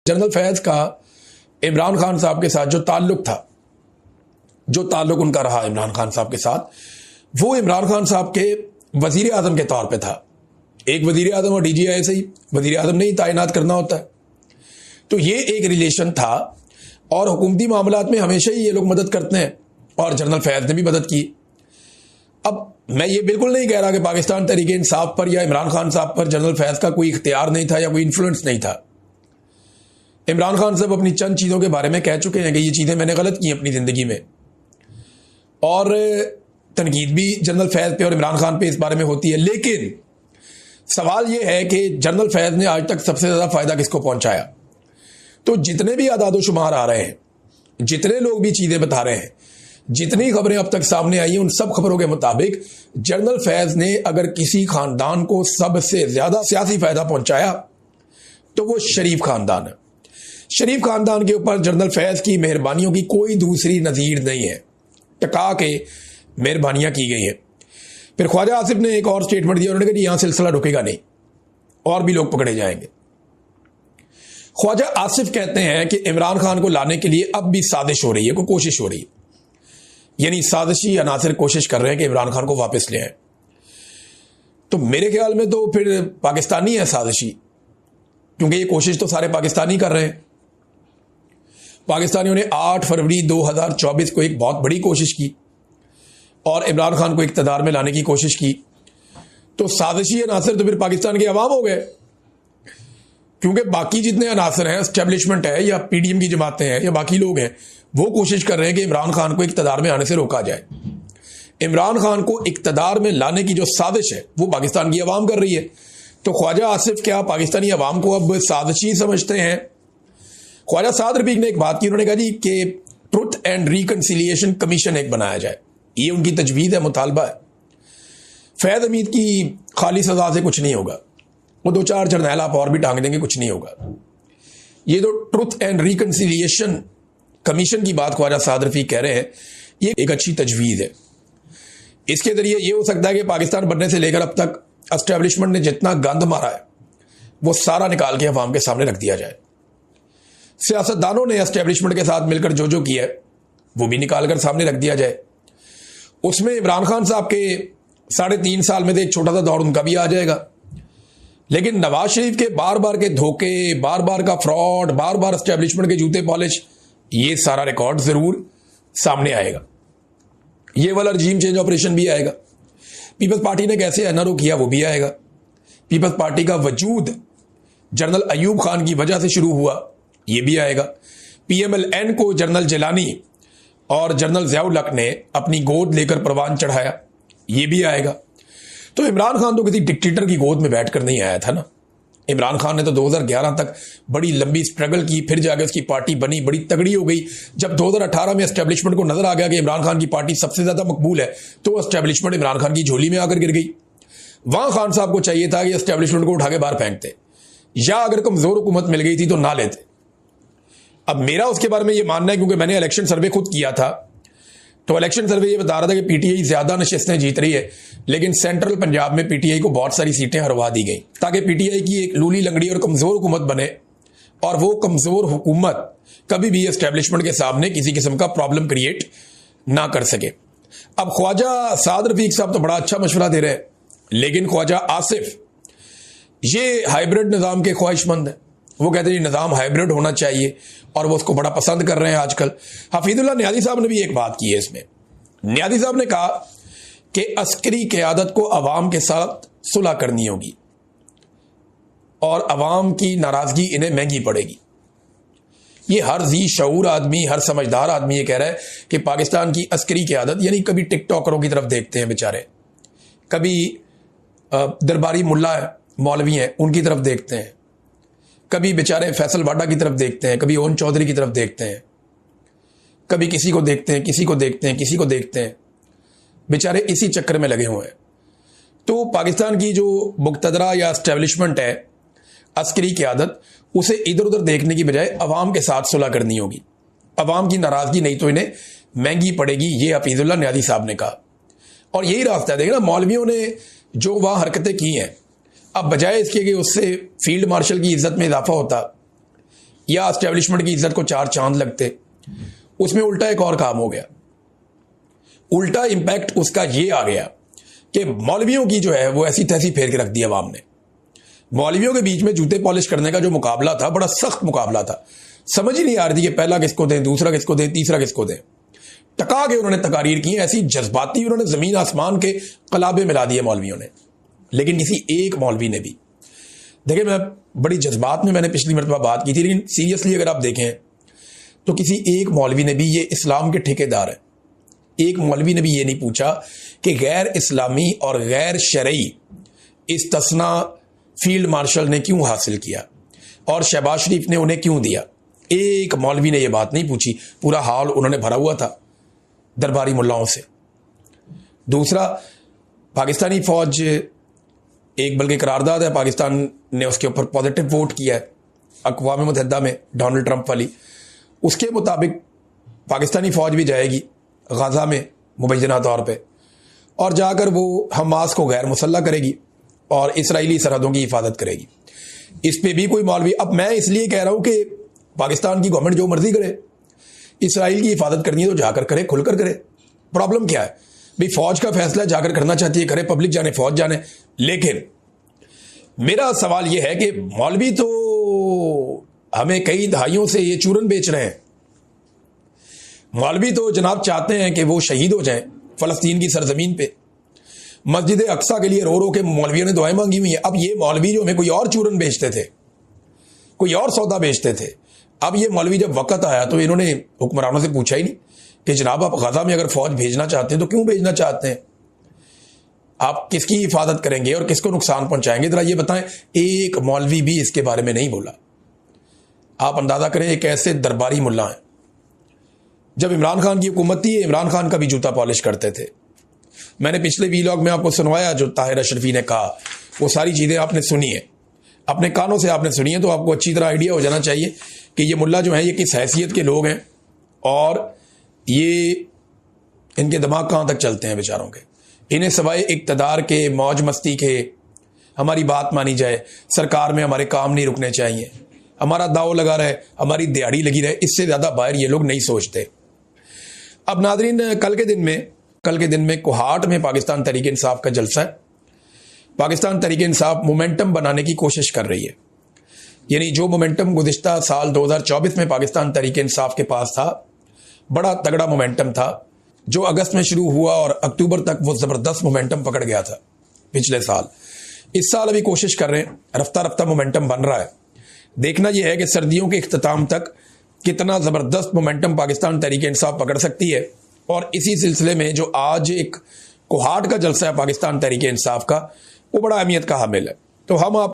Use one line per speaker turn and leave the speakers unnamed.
General Faiz का इमरान खान साहब के साथ जो ताल्लुक था, जो ताल्लुक उनका रहा इमरान खान साहब के साथ, वो इमरान खान साहब के वजीर आजम के तौर पे था। एक वजीर आजम और डीजीआई से ही वजीर आजम ने ही तैनात करना होता है, तो ये एक रिलेशन था। और हुकूमती मामलात में हमेशा ही ये लोग मदद करते हैं और जनरल फैज ने भी मदद की। अब मैं ये बिल्कुल नहीं कह रहा कि पाकिस्तान तहरीक इंसाफ पर या इमरान खान साहब पर जनरल फैज का कोई इख्तियार नहीं था या कोई इन्फ्लुएंस नहीं था। इमरान खान साहब अपनी चंद चीज़ों के बारे में कह चुके हैं कि ये चीज़ें मैंने गलत की अपनी ज़िंदगी में, और तनकीद भी जनरल फैज पे और इमरान खान पे इस बारे में होती है। लेकिन सवाल ये है कि जनरल फैज ने आज तक सबसे ज़्यादा फ़ायदा किसको पहुंचाया? तो जितने भी आदाद शुमार आ रहे हैं, जितने लोग भी चीज़ें बता रहे हैं, जितनी खबरें अब तक सामने आई हैं, उन सब खबरों के मुताबिक जनरल फैज ने अगर किसी खानदान को सबसे ज़्यादा सियासी फ़ायदा पहुंचाया तो वो शरीफ खानदान है। शरीफ खानदान के ऊपर जनरल फैज की मेहरबानियों की कोई दूसरी नज़ीर नहीं है। टका के मेहरबानियां की गई हैं। फिर ख्वाजा आसिफ ने एक और स्टेटमेंट दिया, उन्होंने कहा कि यहां सिलसिला रुकेगा नहीं, और भी लोग पकड़े जाएंगे। ख्वाजा आसिफ कहते हैं कि इमरान खान को लाने के लिए अब भी साजिश हो रही है, कोई कोशिश हो रही है, यानी साजिशी अनासर कोशिश कर रहे हैं कि इमरान खान को वापस ले आए। तो मेरे ख्याल में तो फिर पाकिस्तानी है साजिशी, क्योंकि ये कोशिश तो सारे पाकिस्तानी कर रहे हैं। पाकिस्तानियों ने 8 फरवरी 2024 को एक बहुत बड़ी कोशिश की और इमरान खान को इक़्तिदार में लाने की कोशिश की। तो साजिशी अनासर तो फिर पाकिस्तान के अवाम हो गए, क्योंकि बाकी जितने अनासर हैं, एस्टेब्लिशमेंट है या पीडीएम की जमातें हैं या बाकी लोग हैं, वो कोशिश कर रहे हैं कि इमरान खान को इक़्तिदार में आने से रोका जाए। इमरान खान को इक़्तिदार में लाने की जो साजिश है वो पाकिस्तान की अवाम कर रही है। तो ख्वाजा आसिफ क्या पाकिस्तानी अवाम को अब साजिशी समझते हैं? ख्वाजा साद रफीक ने एक बात की, उन्होंने कहा जी कि ट्रुथ एंड रिकन्सिलिएशन कमीशन एक बनाया जाए, ये उनकी तजवीज़ है, मुतालबा है। फैज़ हमीद की खाली सजा से कुछ नहीं होगा, वो 2-4 जर्नैल आप और भी टांग देंगे, कुछ नहीं होगा। ये जो ट्रुथ एंड रिकन्सिलिएशन कमीशन की बात ख्वाजा साद रफीक कह रहे हैं, ये एक अच्छी तजवीज़ है। इसके जरिए ये हो सकता है कि पाकिस्तान बनने से लेकर अब तक एस्टेब्लिशमेंट ने जितना गंद मारा है वो सारा निकाल के अवाम के सामने रख दिया जाए। सियासतदानों ने एस्टेब्लिशमेंट के साथ मिलकर जो जो किया है वो भी निकाल कर सामने रख दिया जाए। उसमें इमरान खान साहब के 3.5 साल में से एक छोटा सा दौर उनका भी आ जाएगा। लेकिन नवाज शरीफ के बार बार के धोखे, बार बार का फ्रॉड, बार बार एस्टेब्लिशमेंट के जूते पॉलिश, ये सारा रिकॉर्ड जरूर सामने आएगा। ये वाला रजीम चेंज ऑपरेशन भी आएगा। पीपल्स पार्टी ने कैसे एनआरओ किया वो भी आएगा। पीपल्स पार्टी का वजूद जनरल अयूब खान की वजह से शुरू हुआ, ये भी आएगा। पीएमएलएन को जनरल जिलानी और जनरल ज़ियाउल हक ने अपनी गोद लेकर परवान चढ़ाया, ये भी आएगा। तो इमरान खान तो किसी डिक्टेटर की गोद में बैठकर नहीं आया था ना। इमरान खान ने तो 2011 तक बड़ी लंबी स्ट्रगल की, फिर जाकर उसकी पार्टी बनी, बड़ी तगड़ी हो गई। जब 2018 में एस्टेब्लिशमेंट को नजर आ गया कि इमरान खान की पार्टी सबसे ज्यादा मकबूल है, तो एस्टेब्लिशमेंट इमरान खान की झोली में आकर गिर गई। वहां खान साहब को चाहिए था कि एस्टेब्लिशमेंट को उठा के बाहर फेंकते, या अगर कमजोर हुकूमत मिल गई थी तो ना लेते। अब मेरा उसके बारे में ये मानना है, क्योंकि मैंने इलेक्शन सर्वे खुद किया था, तो इलेक्शन सर्वे ये बता रहा था कि पीटीआई ज्यादा नशिस्तें जीत रही है, लेकिन सेंट्रल पंजाब में पीटीआई को बहुत सारी सीटें हरवा दी गई, ताकि पीटीआई की एक लूली लंगड़ी और कमजोर हुकूमत बने, और वो कमजोर हुकूमत कभी भी एस्टेब्लिशमेंट के सामने किसी किस्म का प्रॉब्लम क्रिएट ना कर सके। अब ख्वाजा साद रफीक साहब तो बड़ा अच्छा मशवरा दे रहे हैं, लेकिन ख्वाजा आसिफ ये हाइब्रिड निज़ाम के ख्वाहिशमंद है। वो कहते हैं निज़ाम हाइब्रिड होना चाहिए, और वो उसको बड़ा पसंद कर रहे हैं आजकल। हफीजुल्लाह नियाज़ी साहब ने भी एक बात की है इसमें। नियाज़ी साहब ने कहा कि अस्करी क़यादत को अवाम के साथ सुलह करनी होगी और अवाम की नाराज़गी इन्हें महंगी पड़ेगी। ये हर जी शऊर आदमी, हर समझदार आदमी ये कह रहा है कि पाकिस्तान की अस्करी क़यादत, यानी कभी टिकटॉकरों की तरफ देखते हैं बेचारे, कभी दरबारी मुल्ला है, मौलवी हैं, उनकी तरफ देखते हैं, कभी बेचारे फैसल वाडा की तरफ देखते हैं, कभी ओन चौधरी की तरफ देखते हैं, कभी किसी को देखते हैं, किसी को देखते हैं, किसी को देखते हैं, बेचारे इसी चक्कर में लगे हुए हैं। तो पाकिस्तान की जो मुक्तदरा या एस्टेब्लिशमेंट है, अस्करी क़यादत, उसे इधर उधर देखने की बजाय अवाम के साथ सुलह करनी होगी। अवाम की नाराज़गी नहीं तो इन्हें महंगी पड़ेगी, ये हफीजुल्लाह नियाज़ी साहब ने कहा। और यही रास्ता है। देखना, मौलवियों ने जो वहाँ हरकतें की हैं, अब बजाय इसके कि उससे फील्ड मार्शल की इज्जत में इजाफा होता, या एस्टेब्लिशमेंट की इज्जत को 4 चांद लगते। उसमें उल्टा एक और काम हो गया। उल्टा इंपैक्ट उसका ये आ गया कि मौलवियों की जो है वो ऐसी तैसी फेर के रख दी अवाम ने। मौलवियों के बीच में जूते पॉलिश करने का जो मुकाबला था, बड़ा सख्त मुकाबला था। समझ ही नहीं आ रही थी कि पहला किसको दें, दूसरा किसको दें, तीसरा किसको दें। टका के उन्होंने तकारीर की, ऐसी जज्बाती उन्होंने जमीन आसमान के कलाबे मिला दिए मौलवियों ने। लेकिन किसी एक मौलवी ने भी, देखिए मैं बड़ी जज्बात में मैंने पिछली मरतबा बात की थी, लेकिन सीरियसली अगर आप देखें तो किसी एक मौलवी ने भी, ये इस्लाम के ठेकेदार है, एक मौलवी ने भी ये नहीं पूछा कि गैर इस्लामी और गैर शरई इस्तिस्ना फील्ड मार्शल ने क्यों हासिल किया और शहबाज शरीफ ने उन्हें क्यों दिया। एक मौलवी ने यह बात नहीं पूछी। पूरा हाल उन्होंने भरा हुआ था दरबारी मुल्लाओं से। दूसरा, पाकिस्तानी फौज एक बल्कि करारदाद है, पाकिस्तान ने उसके ऊपर पॉजिटिव वोट किया है अक़वाम मुत्तहिदा में, डोनाल्ड ट्रंप वाली। उसके मुताबिक पाकिस्तानी फौज भी जाएगी गाजा में मुबैना तौर पे, और जाकर वो हमास को गैर मुसल्ला करेगी और इसराइली सरहदों की हिफाजत करेगी। इस पे भी कोई मौलवी, अब मैं इसलिए कह रहा हूं कि पाकिस्तान की गवर्नमेंट जो मर्जी करे, इसराइल की हिफाजत करनी है तो जाकर करे, खुलकर करे। प्रॉब्लम क्या है भाई? फौज का फैसला जाकर करना चाहती है करे, पब्लिक जाने फौज जाने। लेकिन मेरा सवाल यह है कि मौलवी तो हमें कई दहाइयों से ये चूरन बेच रहे हैं। मौलवी तो जनाब चाहते हैं कि वो शहीद हो जाएं फलस्तीन की सरजमीन पे। मस्जिद अक्सा के लिए रो रो के मौलवियों ने दुआएं मांगी हुई है। अब ये मौलवी जो हमें कोई और चूरन बेचते थे, कोई और सौदा बेचते थे, अब ये मौलवी जब वक्त आया तो इन्होंने हुक्मरानों से पूछा ही नहीं कि जनाब आप गजा में अगर फौज भेजना चाहते हैं तो क्यों भेजना चाहते हैं, आप किसकी हिफाजत करेंगे और किसको नुकसान पहुंचाएंगे, जरा ये बताएं। एक मौलवी भी इसके बारे में नहीं बोला। आप अंदाजा करें एक ऐसे दरबारी मुल्ला हैं। जब इमरान खान की हुकूमत थी, इमरान खान का भी जूता पॉलिश करते थे। मैंने पिछले वीलॉग में आपको सुनवाया जो ताहिर अशरफी ने कहा, वो सारी चीज़ें आपने सुनी है, अपने कानों से आपने सुनी है, तो आपको अच्छी तरह आइडिया हो जाना चाहिए कि ये मुल्ला जो है ये किस हैसियत के लोग हैं और ये इनके दिमाग कहाँ तक चलते हैं बेचारों के। इन्हें सवाए इक़्तिदार के, मौज मस्ती के, हमारी बात मानी जाए, सरकार में हमारे काम नहीं रुकने चाहिए, हमारा दाव लगा रहे, हमारी दिहाड़ी लगी रहे, इससे ज़्यादा बाहर ये लोग नहीं सोचते। अब नाज़रीन, कल के दिन में कोहाट में पाकिस्तान तहरीक इंसाफ का जलसा है। पाकिस्तान तहरीक इंसाफ मोमेंटम बनाने की कोशिश कर रही है। यानी जो मोमेंटम गुज़िश्ता साल 2024 में पाकिस्तान तहरीक इंसाफ के पास था, बड़ा तगड़ा मोमेंटम था जो अगस्त में शुरू हुआ और अक्टूबर तक वो ज़बरदस्त मोमेंटम पकड़ गया था पिछले साल। इस साल अभी कोशिश कर रहे हैं, रफ्ता रफ्ता मोमेंटम बन रहा है। देखना यह है कि सर्दियों के इख्तिताम तक कितना ज़बरदस्त मोमेंटम पाकिस्तान तहरीक इंसाफ पकड़ सकती है। और इसी सिलसिले में जो आज एक कोहाट का जलसा है पाकिस्तान तहरीक इंसाफ का, वो बड़ा अहमियत का हामिल है। तो हम आप